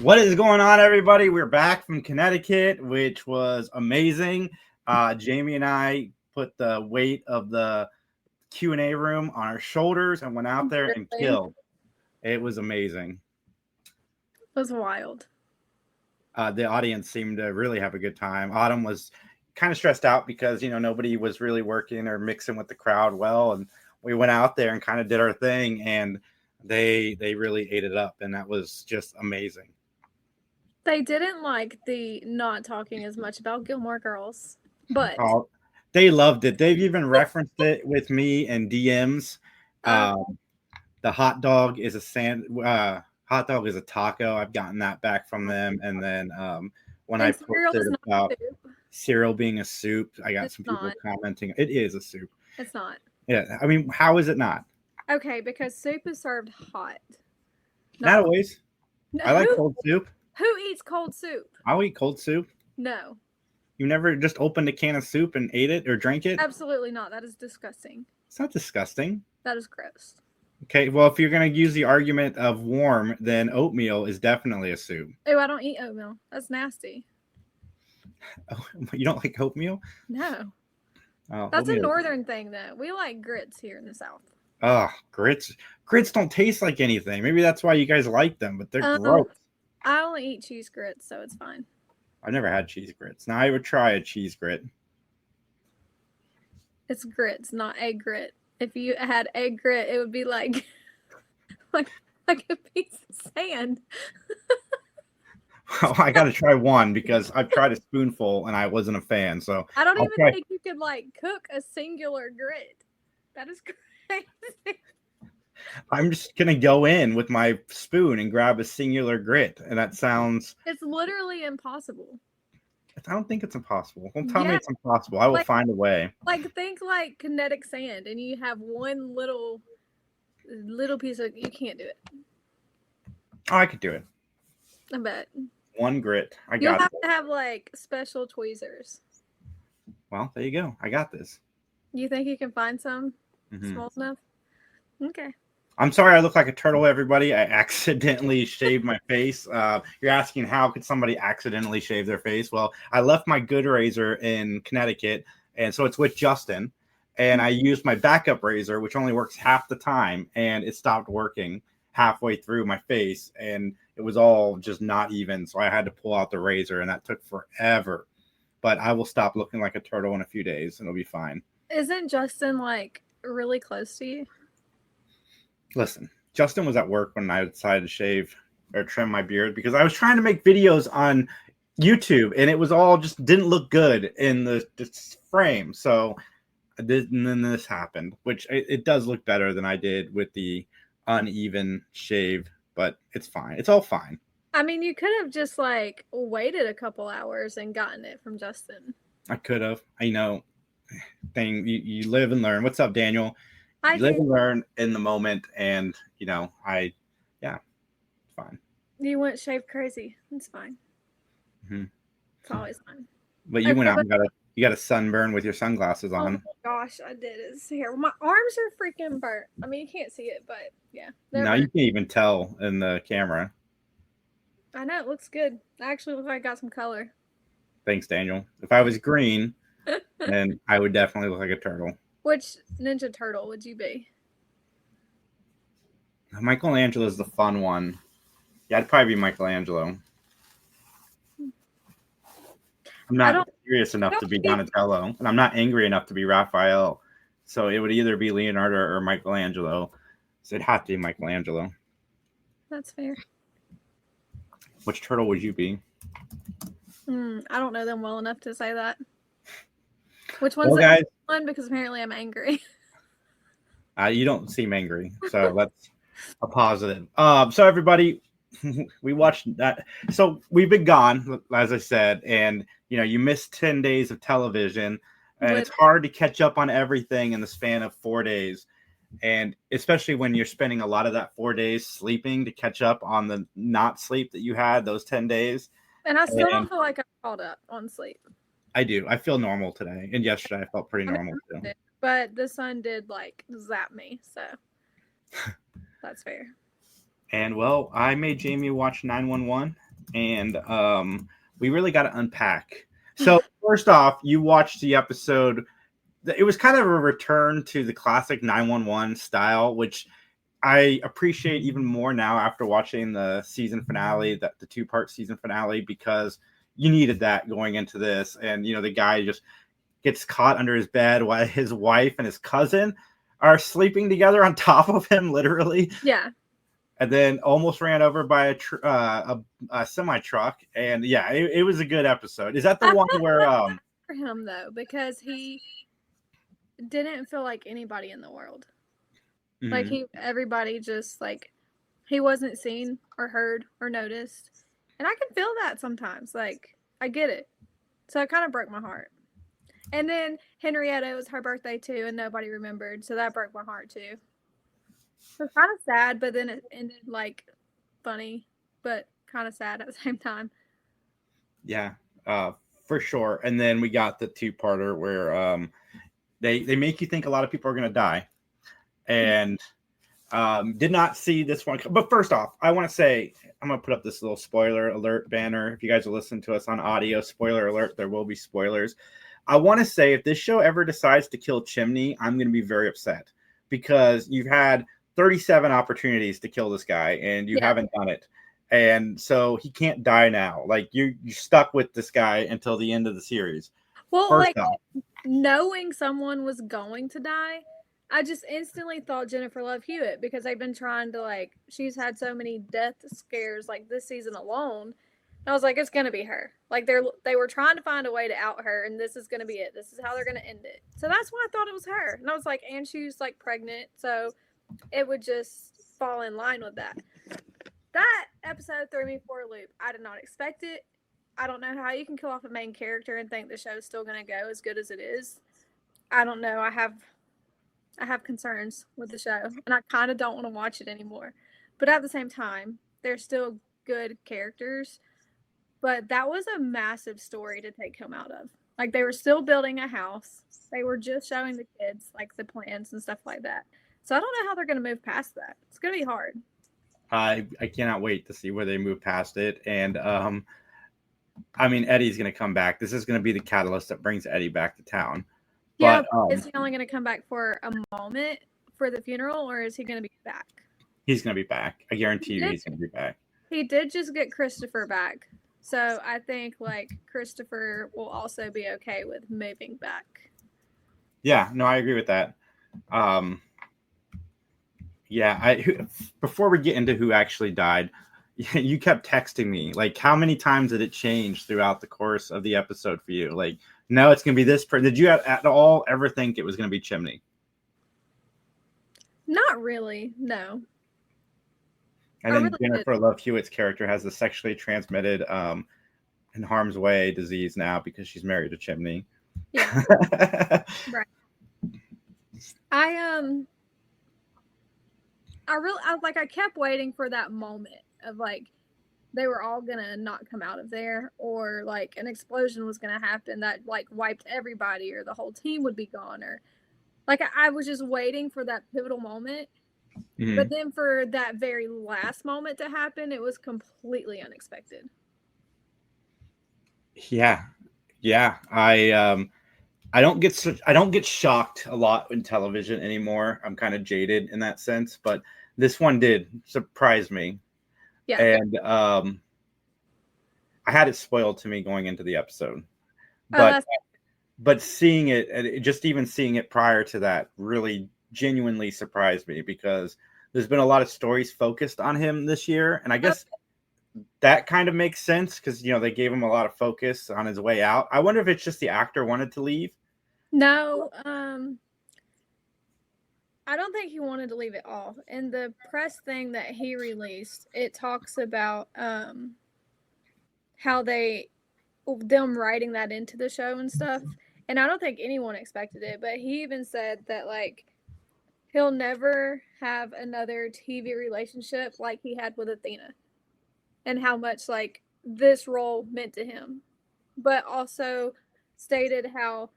What is going on, everybody? We're back from Connecticut, which was amazing. Jayme and I put the weight of the Q&A room on our shoulders and went out there and Really? killed. It was amazing. It was wild. The audience seemed to really have a good time. Autumn was kind of stressed out because, nobody was really working or mixing with the crowd well. And we went out there and kind of did our thing, and they really ate it up. And that was just amazing. They didn't like the not talking as much about Gilmore Girls, but Oh, they loved it. They've even referenced it with me in DMs. uh, The hot dog is hot dog is a taco. I've gotten that back from them. And then when I and cereal posted is not about soup. cereal being a soup, I got It's some people not. commenting it is a soup. It's not. Yeah, I mean, how is it not? Okay, because soup is served hot. Not Not cold. always. No, I like cold soup. who eats cold soup? I'll eat cold soup. No, You never just opened a can of soup and ate it or drank it? absolutely not. That is disgusting. It's not disgusting. That is gross. Okay, well, if you're going to use the argument of warm, then oatmeal is definitely a soup. Oh, I don't eat oatmeal. That's nasty. Oh, you don't like oatmeal? No, Oh, that's a oatmeal. northern thing though. We like grits here in the South. Oh, grits. Grits don't taste like anything. Maybe that's why you guys like them, but they're gross. I only eat cheese grits, so it's fine. I've never had cheese grits. Now I would try a cheese grit. It's grits, not egg grit. If you had egg grit, it would be like like a piece of sand. Well, I got to try one because I've tried a spoonful and I wasn't a fan. So I don't I'll even try. think you could like cook a singular grit. That is crazy. I'm just gonna go in with my spoon and grab a singular grit, and that sounds. It's literally impossible. I don't think it's impossible. Don't tell me Yeah, it's impossible. I will like find a way. like think like kinetic sand, and you have one little piece of. You can't do it. Oh, I could do it. I bet One grit. I you'll got have it. to have like special tweezers. Well, there you go. I got this. You think you can find some Mm-hmm. small enough? Okay. I'm sorry I look like a turtle, everybody. I accidentally shaved my face. You're asking how could somebody accidentally shave their face? Well, I left my good razor in Connecticut, and so it's with Justin. And I used my backup razor, which only works half the time, and it stopped working halfway through my face, and it was all just not even. So I had to pull out the razor, and that took forever. But I will stop looking like a turtle in a few days, and it'll be fine. Isn't Justin like really close to you? Listen, Justin was at work when I decided to shave or trim my beard because I was trying to make videos on YouTube and it was all just didn't look good in the frame. So and then this happened, which it does look better than I did with the uneven shave, but it's fine. It's all fine. I mean, you could have just like waited a couple hours and gotten it from Justin. I could have. I know. You live and learn. What's up, Daniel? I You live did. and learn in the moment, and yeah, it's fine. You went shave crazy. It's fine. Mm-hmm. It's always fine. But you Okay, went out but and got a sunburn with your sunglasses oh my on. gosh, I did his hair. My arms are freaking burnt. I mean, you can't see it, but yeah, they're Now you burnt. can't even tell in the camera. I know it looks good. I actually look like I got some color. Thanks, Daniel. If I was green, then I would definitely look like a turtle. Which Ninja Turtle would you be? Michelangelo is the fun one. Yeah, I'd probably be Michelangelo. I'm I not don't. serious I enough don't to be think. Donatello, and I'm not angry enough to be Raphael. So it would either be Leonardo or Michelangelo. So it'd have to be Michelangelo. That's fair. Which turtle would you be? I don't know them well enough to say that. Which one's Well, the guys, one? Because apparently I'm angry. you don't seem angry, so that's a positive. So everybody, we watched that. So we've been gone, as I said, and you missed 10 days of television, and it's hard to catch up on everything in the span of 4 days. And especially when you're spending a lot of that 4 days sleeping to catch up on the not sleep that you had those 10 days. And I still don't feel like I'm caught up on sleep. I do. I feel normal today. And yesterday I felt pretty normal too. But the sun did like zap me, so that's fair. And well, I made Jayme watch 911 and we really got to unpack. So first off, you watched the episode. It was kind of a return to the classic 911 style, which I appreciate even more now after watching the season finale, the two-part season finale, because you needed that going into this. And the guy just gets caught under his bed while his wife and his cousin are sleeping together on top of him, literally. Yeah. And then almost ran over by a semi truck. And yeah, it was a good episode. Is that the one where for him though, because he didn't feel like anybody in the world. Mm-hmm. Like everybody just like he wasn't seen or heard or noticed. And I can feel that sometimes. Like I get it. So it kind of broke my heart. And then Henrietta, it was her birthday too, and nobody remembered. So that broke my heart too. It was kind of sad, but then it ended like funny, but kind of sad at the same time. Yeah, for sure. And then we got the two-parter where they make you think a lot of people are going to die. And did not see this one. But first off, I want to say, I'm going to put up this little spoiler alert banner. If you guys are listening to us on audio, spoiler alert, there will be spoilers. I want to say if this show ever decides to kill Chimney, I'm going to be very upset because you've had 37 opportunities to kill this guy and you haven't done it. And so he can't die now. Like you're stuck with this guy until the end of the series. Well, first off, knowing someone was going to die, I just instantly thought Jennifer Love Hewitt because they've been trying to she's had so many death scares this season alone. I was like, it's gonna be her. Like they were trying to find a way to out her, and this is gonna be it. This is how they're gonna end it. So that's why I thought it was her. And I was like, and she's pregnant, so it would just fall in line with that. That episode threw me for a loop. I did not expect it. I don't know how you can kill off a main character and think the show's still gonna go as good as it is. I don't know. I have concerns with the show, and I kind of don't want to watch it anymore. But at the same time, they're still good characters. But that was a massive story to take him out of. They were still building a house. They were just showing the kids, the plans and stuff like that. So I don't know how they're going to move past that. It's going to be hard. I cannot wait to see where they move past it. And, I mean, Eddie's going to come back. This is going to be the catalyst that brings Eddie back to town. Yeah, but is he only going to come back for a moment for the funeral, or is he going to be back? He's going to be back. I guarantee you he's going to be back. He did just get Christopher back. So I think Christopher will also be okay with moving back. Yeah, no, I agree with that. Before we get into who actually died, you kept texting me. How many times did it change throughout the course of the episode for you? No, it's going to be this. Did you at all ever think it was going to be Chimney? Not really, no. And then Jennifer Love Hewitt's character has a sexually transmitted in harm's way disease now because she's married to Chimney. Yeah. Right. I kept waiting for that moment of they were all gonna not come out of there, or an explosion was gonna happen that wiped everybody, or the whole team would be gone, or I was just waiting for that pivotal moment. Mm-hmm. But then for that very last moment to happen, it was completely unexpected. Yeah. I don't get shocked a lot in television anymore. I'm kind of jaded in that sense, but this one did surprise me. Yeah. And I had it spoiled to me going into the episode. But seeing it, just even seeing it prior to that, really genuinely surprised me because there's been a lot of stories focused on him this year, and I guess that kind of makes sense because they gave him a lot of focus on his way out. I wonder if it's just the actor wanted to leave. No, I don't think he wanted to leave at all. In the press thing that he released, it talks about how them writing that into the show and stuff. And I don't think anyone expected it, but he even said that he'll never have another TV relationship like he had with Athena, and how much this role meant to him, but also stated how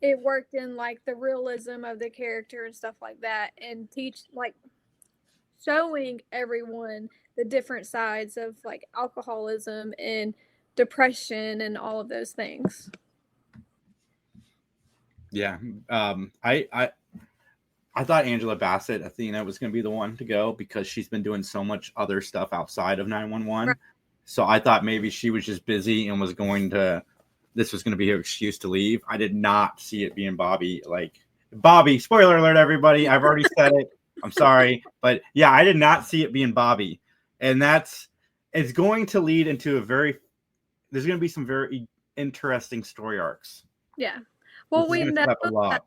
it worked in the realism of the character and stuff like that, and showing everyone the different sides of like alcoholism and depression and all of those things. Yeah. I thought Angela Bassett, Athena, was going to be the one to go because she's been doing so much other stuff outside of 911. Right. So I thought maybe she was just busy and this was going to be her excuse to leave. I did not see it being Bobby. Like, Bobby, spoiler alert, everybody. I've already said it. I'm sorry. But yeah, I did not see it being Bobby. And it's going to lead into there's going to be some very interesting story arcs. Yeah. Well, we know a lot.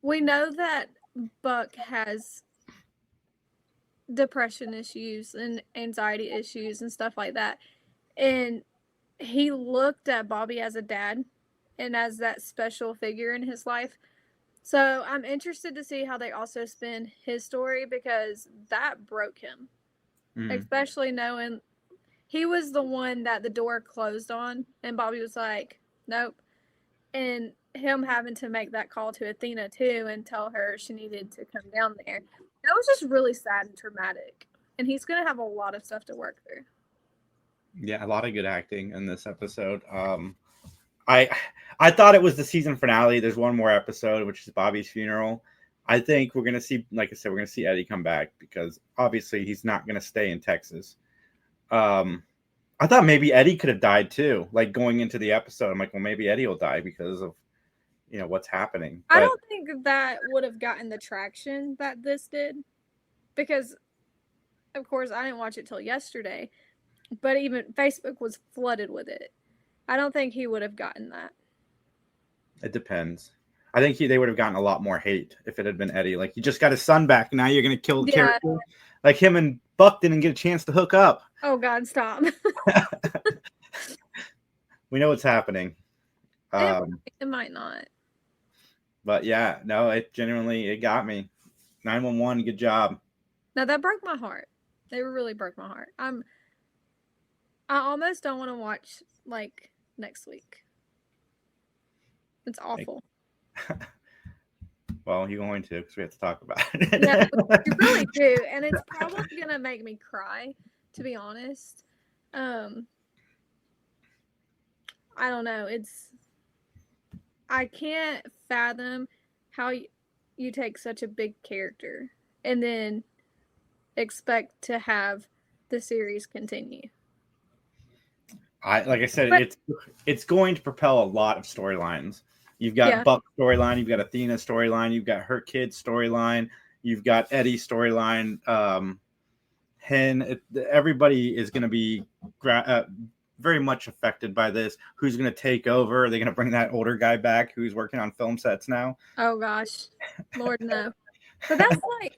We know that Buck has depression issues and anxiety issues and stuff like that. And he looked at Bobby as a dad and as that special figure in his life. So I'm interested to see how they also spin his story because that broke him. Especially knowing he was the one that the door closed on and Bobby was like, nope. And him having to make that call to Athena too and tell her she needed to come down there. That was just really sad and traumatic. And he's going to have a lot of stuff to work through. Yeah, a lot of good acting in this episode. I thought it was the season finale. There's one more episode, which is Bobby's funeral. I think we're going to see, like I said, we're going to see Eddie come back because obviously he's not going to stay in Texas. I thought maybe Eddie could have died too. Like going into the episode, I'm like, well, maybe Eddie will die because of, what's happening. But I don't think that would have gotten the traction that this did because, of course, I didn't watch it till yesterday, but even Facebook was flooded with it. I don't think he would have gotten that. It depends. I think they would have gotten a lot more hate if it had been Eddie. Like, you just got his son back. Now you're going to kill the character. Like, him and Buck didn't get a chance to hook up. Oh, God, stop. We know what's happening. It might not. But, yeah, no, it got me. 911, good job. No, that broke my heart. They really broke my heart. I almost don't want to watch, like, next week. It's awful. Well, you're going to because we have to talk about it. Yeah, you really do. And it's probably going to make me cry, to be honest. I don't know. I can't fathom how you take such a big character and then expect to have the series continue. Like I said, it's going to propel a lot of storylines. You've got Buck's storyline, you've got Athena's storyline, you've got her kid's storyline, you've got Eddie's storyline. Everybody is going to be very much affected by this. Who's going to take over? Are they going to bring that older guy back who's working on film sets now? Oh, gosh. Lord, no. But that's like,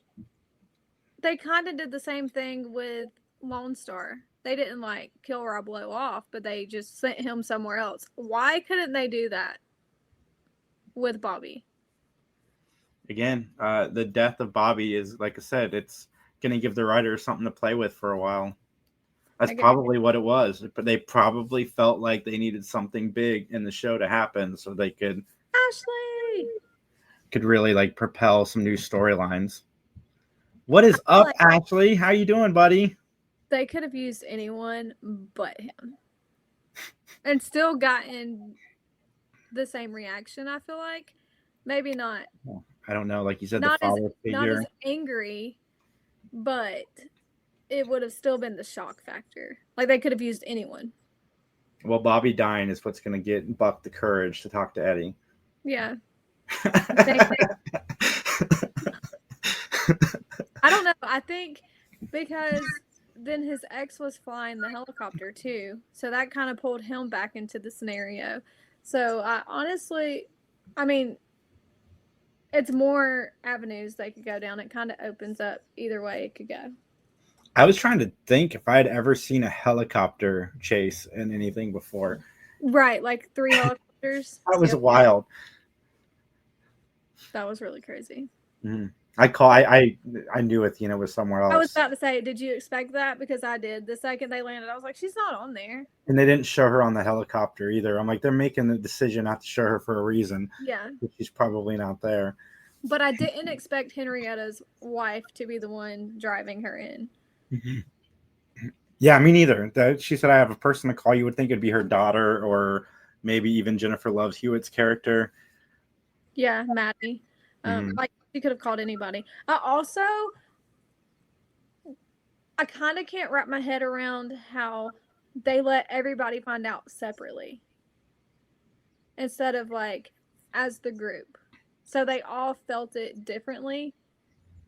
they kind of did the same thing with Lone Star. They didn't like kill Rob Lowe off, but they just sent him somewhere else. Why couldn't they do that with Bobby? Again, the death of Bobby is, like I said, it's going to give the writers something to play with for a while. That's probably what it was. But they probably felt like they needed something big in the show to happen so they could really like propel some new storylines. What is up, Ashley? How you doing, buddy? They could have used anyone but him and still gotten the same reaction, I feel like. Maybe not. I don't know. Like you said, not the father figure. Not as angry, but it would have still been the shock factor. Like, they could have used anyone. Well, Bobby dying is what's going to get Buck the courage to talk to Eddie. Yeah. I don't know. I think because then his ex was flying the helicopter too. So that kind of pulled him back into the scenario. So honestly, I mean, it's more avenues they could go down. It kind of opens up either way it could go. I was trying to think if I had ever seen a helicopter chase in anything before. Right, like 3 helicopters. That was wild. That was really crazy. Mm-hmm. I knew Athena was somewhere else. I was about to say, did you expect that? Because I did. The second they landed, I was like, she's not on there. And they didn't show her on the helicopter either. I'm like, they're making the decision not to show her for a reason. Yeah. She's probably not there. But I didn't expect Henrietta's wife to be the one driving her in. Yeah, me neither. She said, I have a person to call. You would think it'd be her daughter or maybe even Jennifer Love Hewitt's character. Yeah, Maddie. Like she could have called anybody. I kind of can't wrap my head around how they let everybody find out separately instead of like as the group. So they all felt it differently.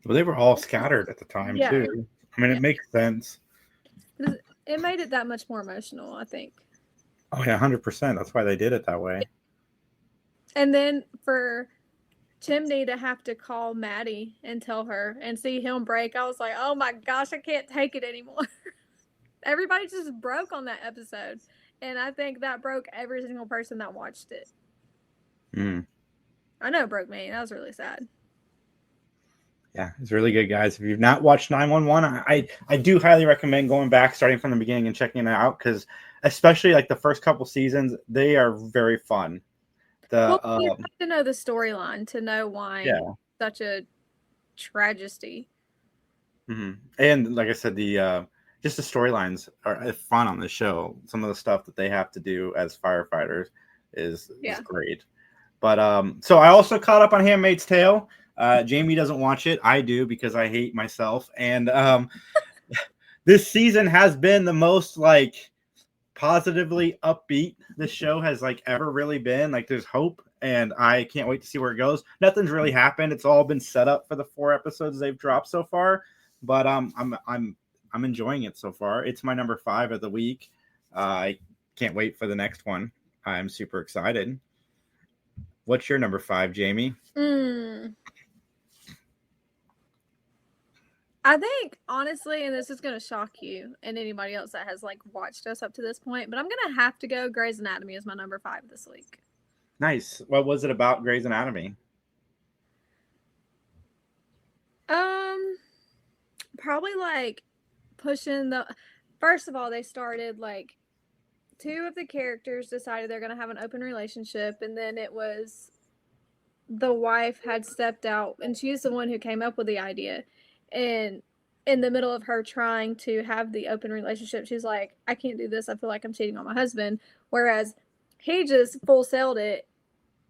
Well, they were all scattered at the time, Yeah. too. I mean, it makes sense. It made it that much more emotional, I think. Oh, yeah, 100%. That's why they did it that way. And then for Chimney to have to call Maddie and tell her and see him break, I was like, oh my gosh, I can't take it anymore. Everybody just broke on that episode. And I think that broke every single person that watched it. I know it broke me. That was really sad. Yeah, it's really good, guys. If you've not watched 911, I do highly recommend going back, starting from the beginning and checking it out, because especially like the first couple seasons, they are very fun. You have to know the storyline to know why such a tragedy. And like I said, the just the storylines are fun on the show. Some of the stuff that they have to do as firefighters is great. But so I also caught up on Handmaid's Tale. Jayme doesn't watch it. I do because I hate myself. And this season has been the most like positively upbeat this show has like ever really been. Like there's hope, and I can't wait to see where it goes. Nothing's really happened. It's all been set up for the 4 episodes they've dropped so far. But I'm enjoying it so far. It's my number 5 of the week. I can't wait for the next one. I'm super excited. What's your number 5, Jayme? I think, honestly, and this is going to shock you and anybody else that has like watched us up to this point, but I'm going to have to go Grey's Anatomy as my number 5 this week. Nice. What was it about Grey's Anatomy? Probably like pushing first of all, they started like 2 of the characters decided they're going to have an open relationship, and then it was the wife had stepped out, and she's the one who came up with the idea. And in the middle of her trying to have the open relationship, she's like, I can't do this. I feel like I'm cheating on my husband. Whereas he just full sailed it.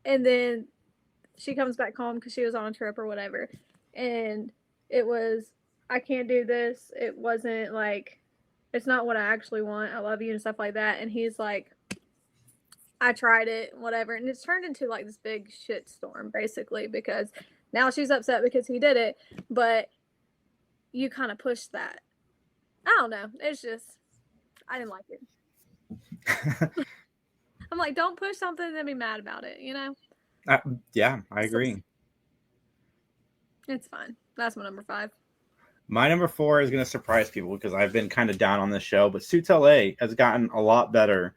And then she comes back home because she was on a trip or whatever. And it was, I can't do this. It wasn't like, it's not what I actually want. I love you and stuff like that. And he's like, I tried it, whatever. And it's turned into like this big shit storm, basically, because now she's upset because he did it. But you kind of push that. I don't know. It's just, I didn't like it. I'm like, don't push something and then be mad about it, you know? Yeah, I agree. It's fine. That's my number 5. My number 4 is going to surprise people because I've been kind of down on this show, but Suits LA has gotten a lot better,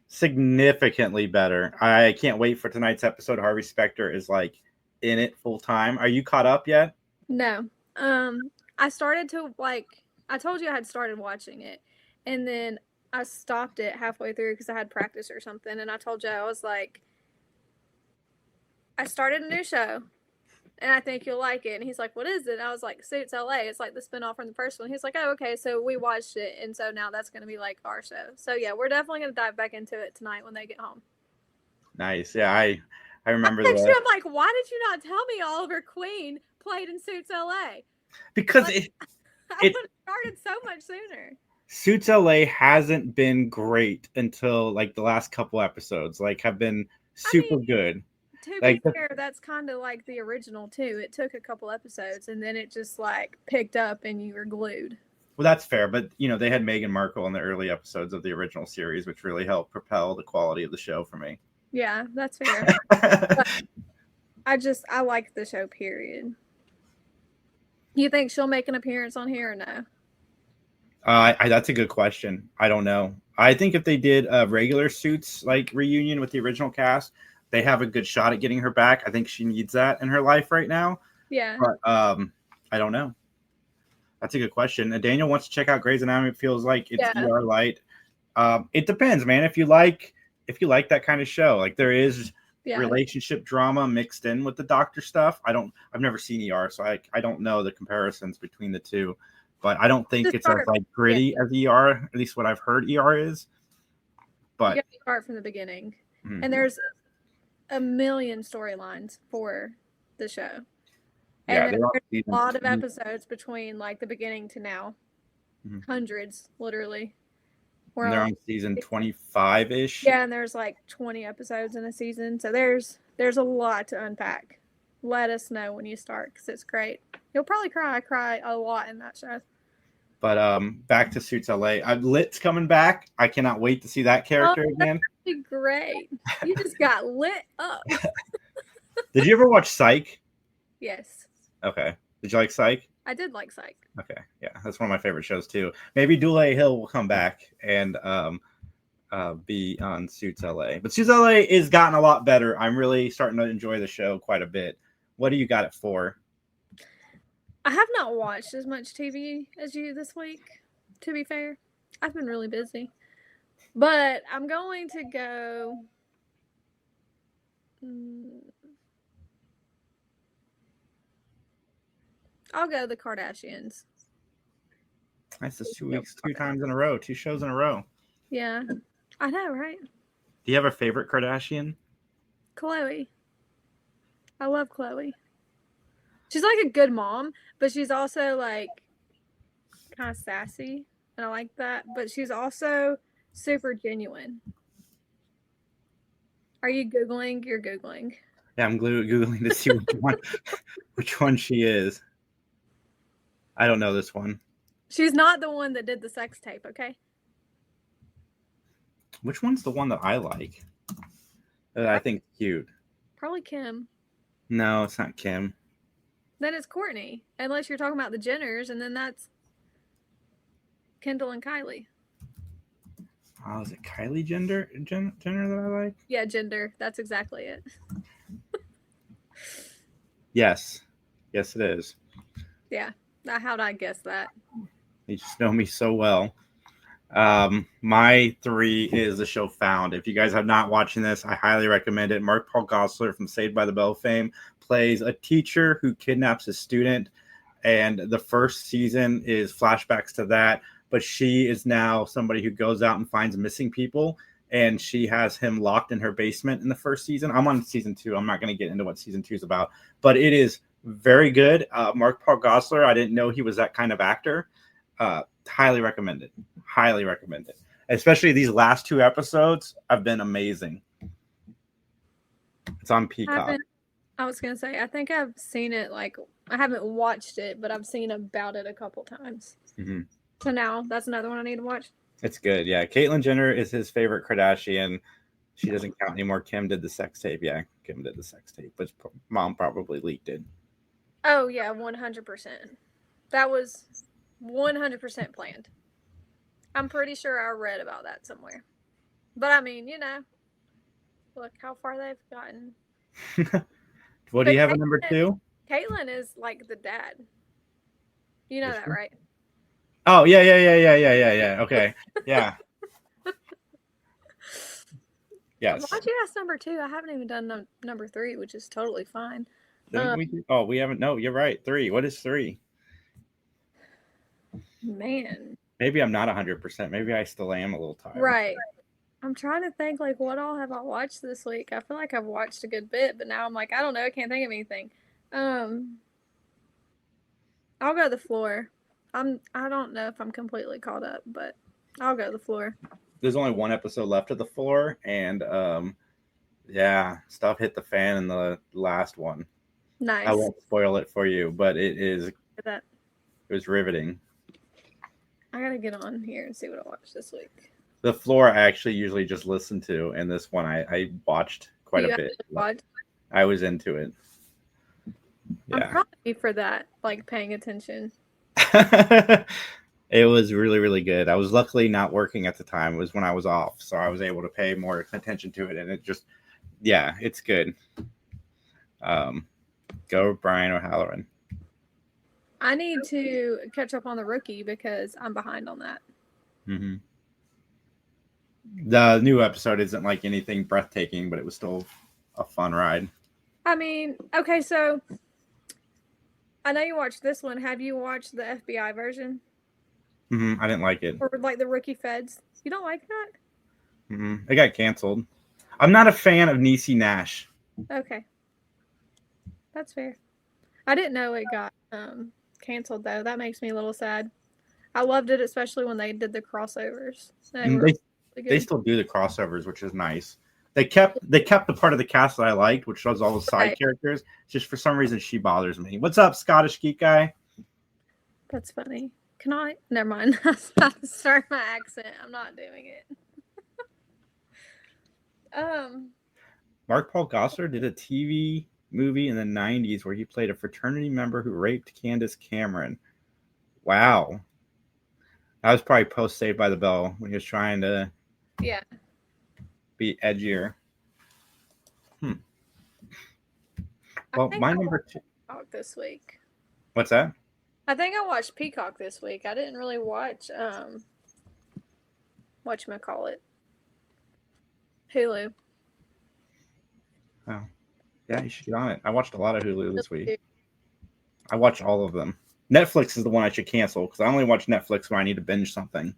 significantly better. I can't wait for tonight's episode. Harvey Specter is like in it full time. Are you caught up yet? No. I started to I told you I had started watching it, and then I stopped it halfway through because I had practice or something. And I told you, I was like, I started a new show and I think you'll like it. And he's like, what is it? And I was like, Suits LA. It's like the spinoff from the first one. He's like, oh, okay. So we watched it. And so now that's going to be like our show. So yeah, we're definitely going to dive back into it tonight when they get home. Nice. Yeah. I remember that. I'm like, why did you not tell me Oliver Queen played in Suits LA? Because I would have started so much sooner. Suits LA hasn't been great until like the last couple episodes, like have been super good. To be fair, that's kind of like the original too. It took a couple episodes and then it just like picked up and you were glued. Well, that's fair, but you know, they had Meghan Markle in the early episodes of the original series, which really helped propel the quality of the show for me. Yeah, that's fair. I like the show, period. You think she'll make an appearance on here or no? That's a good question. I don't know. I think if they did a regular Suits like reunion with the original cast, they have a good shot at getting her back. I think she needs that in her life right now. Yeah. But I don't know. That's a good question. And Daniel wants to check out Grey's Anatomy. It feels like it's ER light. It depends, man. If you like that kind of show, like there is relationship drama mixed in with the doctor stuff. I've never seen ER, so I don't know the comparisons between the two, but I don't think it's as like gritty as ER, at least what I've heard ER is. But you got to start from the beginning. And there's a million storylines for the show. And there's a lot of episodes between like the beginning to now. Hundreds, literally. And they're on season 25-ish. Yeah, and there's like 20 episodes in a season. So there's a lot to unpack. Let us know when you start because it's great. You'll probably cry. I cry a lot in that show. But back to Suits LA. Lit's coming back. I cannot wait to see that character again. That'd be great. You just got lit up. Did you ever watch Psych? Yes. Okay. Did you like Psych? I did like Psych. Okay. Yeah, that's one of my favorite shows too. Maybe Dule Hill will come back and be on Suits LA. But Suits LA is gotten a lot better. I'm really starting to enjoy the show quite a bit. What do you got it for? I have not watched as much TV as you this week, to be fair. I've been really busy. But I'm going to go... I'll go the Kardashians. That's just 2 weeks, 2 times in a row, 2 shows in a row. Yeah. I know, right? Do you have a favorite Kardashian? Khloe. I love Khloe. She's like a good mom, but she's also like kind of sassy, and I like that. But she's also super genuine. Are you Googling? You're Googling. Yeah, I'm Googling to see which one she is. I don't know this one. She's not the one that did the sex tape, okay? Which one's the one that I like? That I think cute. Probably Kim. No, it's not Kim. Then it's Kourtney. Unless you're talking about the Jenners, and then that's Kendall and Kylie. Oh, is it Kylie Jenner that I like? Yeah, gender. That's exactly it. Yes. Yes, it is. Yeah. How'd I guess that? You just know me so well. My 3 is the show Found. If you guys have not watching this, I highly recommend it. Mark Paul Gosselaar from Saved by the Bell fame plays a teacher who kidnaps a student, and the first season is flashbacks to that, but she is now somebody who goes out and finds missing people, and she has him locked in her basement in the first season. I'm on season 2. I'm not going to get into what season 2 is about, but it is very good. Mark Paul Gosselaar, I didn't know he was that kind of actor. Highly recommend it. Highly recommend it. Especially these last 2 episodes have been amazing. It's on Peacock. I was going to say, I think I've seen it, like, I haven't watched it, but I've seen about it a couple times. Mm-hmm. So now that's another one I need to watch. It's good, yeah. Caitlyn Jenner is his favorite Kardashian. She doesn't count anymore. Kim did the sex tape. Yeah, Kim did the sex tape, but mom probably leaked it. Oh, yeah, 100%. That was 100% planned. I'm pretty sure I read about that somewhere. But I mean, look how far they've gotten. What do you have at number 2? Caitlyn is like the dad. You know that, right? Oh, yeah. Okay. Yeah. Yes. Why'd you ask number 2? I haven't even done number 3, which is totally fine. We haven't. No, you're right. 3. What is 3? Man. Maybe I'm not 100%. Maybe I still am a little tired. Right. I'm trying to think, like, what all have I watched this week? I feel like I've watched a good bit, but now I'm like, I don't know. I can't think of anything. I'll go The Floor. I don't know if I'm completely caught up, but I'll go The Floor. There's only 1 episode left of The Floor, and stuff hit the fan in the last one. Nice. I won't spoil it for you, but it was riveting. I gotta get on here and see what I watched this week. The Floor I actually usually just listen to, and this one I watched quite a bit. I was into it. Yeah. I'm proud of you for that, like paying attention. It was really, really good. I was luckily not working at the time. It was when I was off, so I was able to pay more attention to it, and it just, it's good. Go Brian O'Halloran. I need to catch up on The Rookie because I'm behind on that. Mm-hmm. The new episode isn't like anything breathtaking, but it was still a fun ride. I mean, okay, so I know you watched this one. Have you watched the FBI version? I didn't like it. Or like the Rookie Feds? You don't like that? It got canceled. I'm not a fan of Niecy Nash. Okay. That's fair. I didn't know it got canceled though. That makes me a little sad. I loved it, especially when they did the crossovers. They were really They good. still do the crossovers, which is nice. They kept the part of the cast that I liked, which was all the side characters. Just for some reason, she bothers me. What's up, Scottish Geek Guy? That's funny. Can I? Never mind. I was about to start my accent. I'm not doing it. Mark Paul Gosselaar did a TV movie in the 90s where he played a fraternity member who raped Candace Cameron. Wow. That was probably post Saved by the Bell when he was trying to be edgier. Well, my number 2 Peacock this week. What's that? I think I watched Peacock this week. I didn't really watch whatchamacallit. Hulu. Oh. Yeah, you should get on it. I watched a lot of Hulu this week. I watched all of them. Netflix is the one I should cancel because I only watch Netflix when I need to binge something.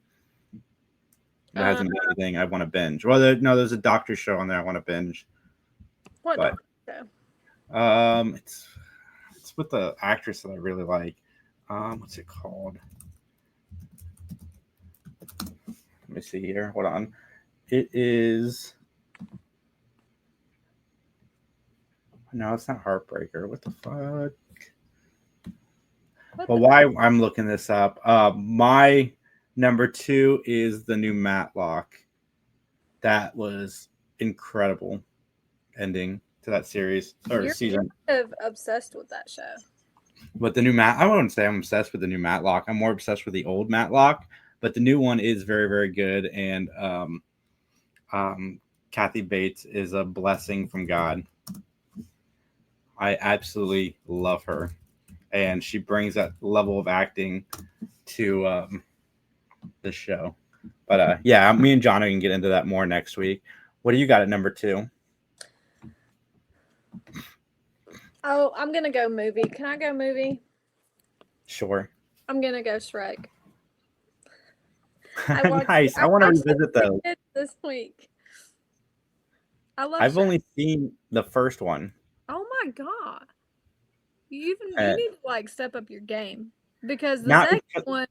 It hasn't been anything I want to binge. Well, there's a doctor show on there I want to binge. What doctor show? It's with the actress that I really like. What's it called? Let me see here. Hold on. It is. No, it's not Heartbreaker. What the fuck? Well, why I'm looking this up. My number 2 is the new Matlock. That was incredible ending to that series or season. You're obsessed with that show. But the new I wouldn't say I'm obsessed with the new Matlock. I'm more obsessed with the old Matlock. But the new one is very, very good. And Kathy Bates is a blessing from God. I absolutely love her. And she brings that level of acting to the show. But yeah, me and John can get into that more next week. What do you got at number 2? Oh, I'm going to go movie. Can I go movie? Sure. I'm going to go Shrek. Nice. I want to revisit those. This week. I've Shrek. Only seen the first one. Oh my God. You need to step up your game because the second one,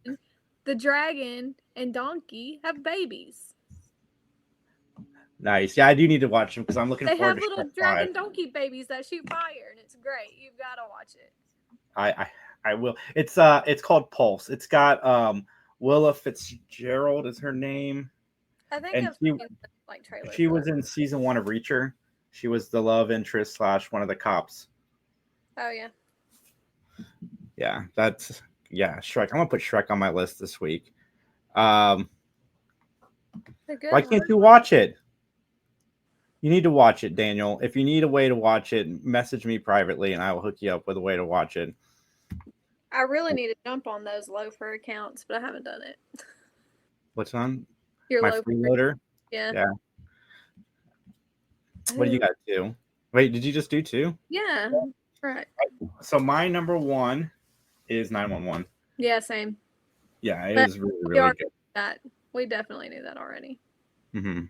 the dragon and donkey have babies. Nice. Yeah, I do need to watch them because I'm looking forward to They have little dragon donkey babies that shoot fire, and it's great. You've got to watch it. I will. It's called Pulse. It's got Willa Fitzgerald is her name. I think I've seen trailers. She was in season 1 of Reacher. She was the love interest / one of the cops. Oh yeah. Yeah, Shrek. I'm gonna put Shrek on my list this week. Why can't you watch it? You need to watch it, Daniel. If you need a way to watch it, message me privately and I will hook you up with a way to watch it. I really need to jump on those Loafer accounts, but I haven't done it. What's on? My freeloader? Yeah. What do you got 2? Wait, did you just do 2? Yeah. Right. So my number 1 is 911. Yeah, same. Yeah, it was really, really good. We definitely knew that already. Mm-hmm.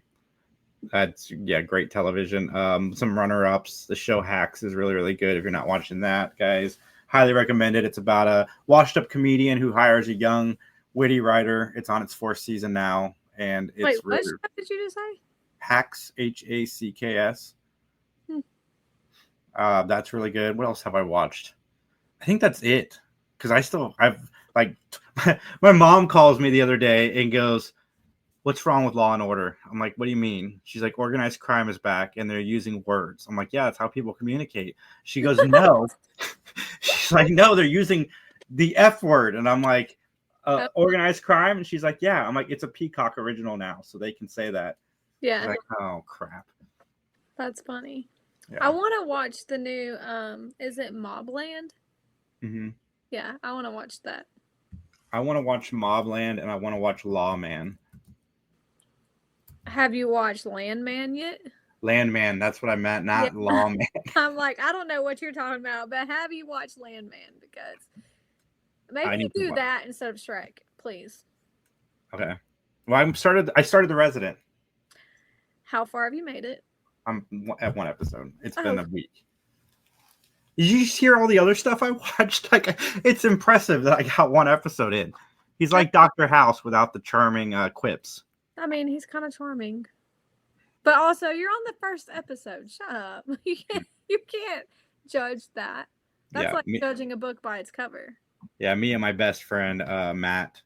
That's great television. Some runner-ups. The show Hacks is really, really good. If you're not watching that, guys, highly recommend it. It's about a washed-up comedian who hires a young, witty writer. It's on its 4th season now, and it's what did you just say? Hacks, Hacks. That's really good. What else have I watched? I think that's it. Because my mom calls me the other day and goes, "What's wrong with Law and Order?" I'm like, "What do you mean?" She's like, "Organized crime is back and they're using words." I'm like, "Yeah, that's how people communicate." She goes, "No." She's like, "No, they're using the F word." And I'm like, "Organized crime?" And she's like, "Yeah." I'm like, "It's a Peacock original now, so they can say that." Yeah. She's like, "Oh, crap." That's funny. Yeah. I want to watch the new, is it Mobland? Mm-hmm. Yeah, I want to watch that. I want to watch Mobland and I want to watch Lawman. Have you watched Landman yet? Landman. That's what I meant, not Yeah. Lawman. I'm like, I don't know what you're talking about, but have you watched Landman? Because maybe I you need to do watch. that instead of Shrek, please. Okay. Well, I started The Resident. How far have you made it? I'm at one episode. It's been Oh, a week. Did you just hear all the other stuff I watched? Like, it's impressive that I got one episode in. He's like Dr. House without the charming quips. I mean, he's kind of charming. But also, you're on the first episode. Shut up. You can't judge that. That's like judging a book by its cover. Yeah, me and my best friend, Matt,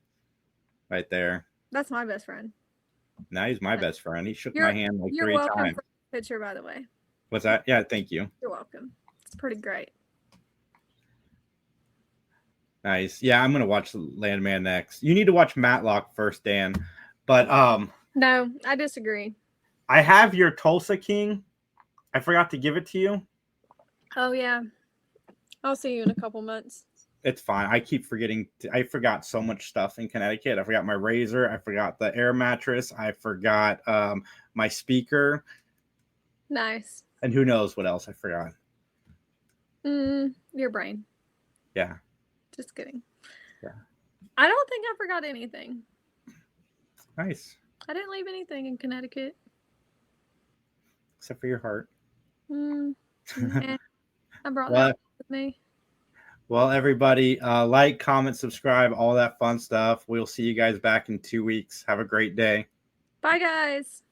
right there. That's my best friend. Now he's my best friend. He shook my hand like 3 times. You're welcome for the picture, by the way. What's that? Yeah, thank you. You're welcome. It's pretty great. Nice. Yeah, I'm gonna watch Landman next. You need to watch Matlock first, Dan. But no, I disagree. I have your Tulsa King. I forgot to give it to you. Oh yeah. I'll see you in a couple months. It's fine. I keep forgetting. I forgot so much stuff in Connecticut. I forgot my razor. I forgot the air mattress. I forgot my speaker. Nice. And who knows what else I forgot. Your brain. Yeah. Just kidding. Yeah. I don't think I forgot anything. Nice. I didn't leave anything in Connecticut. Except for your heart. I brought that with me. Well, everybody, like, comment, subscribe, all that fun stuff. We'll see you guys back in 2 weeks. Have a great day. Bye, guys.